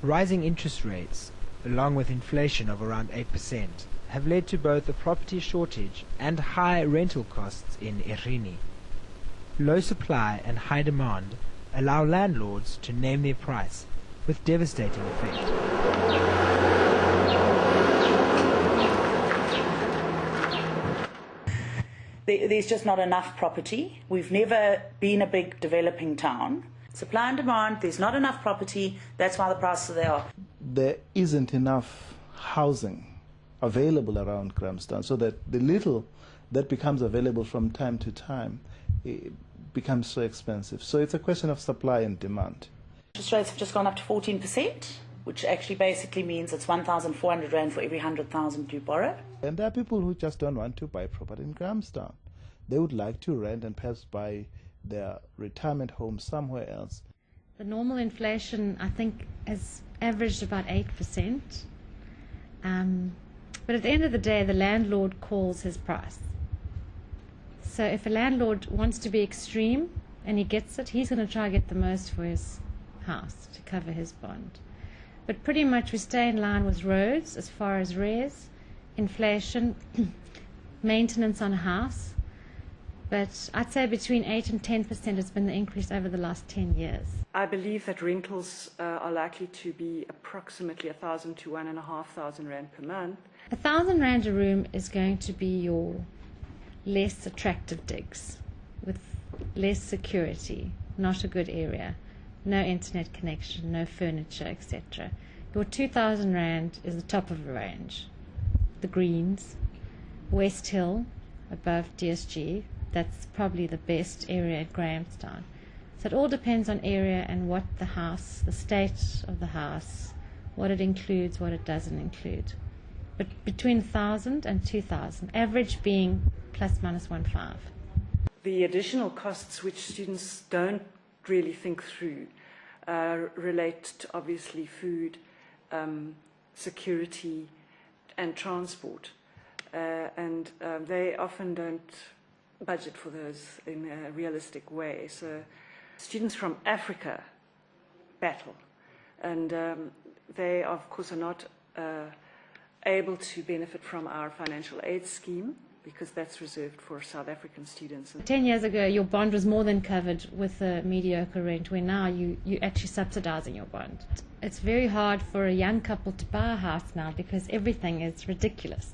Rising interest rates, along with inflation of around 8%, have led to both a property shortage and high rental costs in Irini. Low supply and high demand allow landlords to name their price, with devastating effect. There's just not enough property. We've never been a big developing town. Supply and demand, there's not enough property, that's why the prices are there. There isn't enough housing available around Grahamstown, so that the little that becomes available from time to time becomes so expensive. So it's a question of supply and demand. Interest rates have just gone up to 14%, which actually basically means it's 1,400 Rand for every 100,000 you borrow. And there are people who just don't want to buy property in Grahamstown. They would like to rent and perhaps buy their retirement home somewhere else. The normal inflation, I think, has averaged about 8%. But at the end of the day, the landlord calls his price. So if a landlord wants to be extreme and he gets it, he's going to try to get the most for his house to cover his bond. But pretty much we stay in line with roads as far as res, inflation, maintenance on a house. But I'd say between 8 and 10% has been the increase over the last 10 years. I believe that rentals are likely to be approximately 1,000 to 1,500 Rand per month. 1,000 Rand a room is going to be your less attractive digs with less security, not a good area, no internet connection, no furniture, etc. Your 2,000 Rand is the top of the range. The Greens, West Hill, above DSG, that's probably the best area at Grahamstown. So it all depends on area and what the house, the state of the house, what it includes, what it doesn't include. But between 1,000 and 2,000, average being plus minus 1.5. The additional costs which students don't really think through relate to obviously food, security and transport. And they often don't budget for those in a realistic way. So students from Africa battle, and they of course are not able to benefit from our financial aid scheme because that's reserved for South African students. 10 years ago your bond was more than covered with a mediocre rent, where now you're actually subsidizing your bond. It's very hard for a young couple to buy a house now because everything is ridiculous.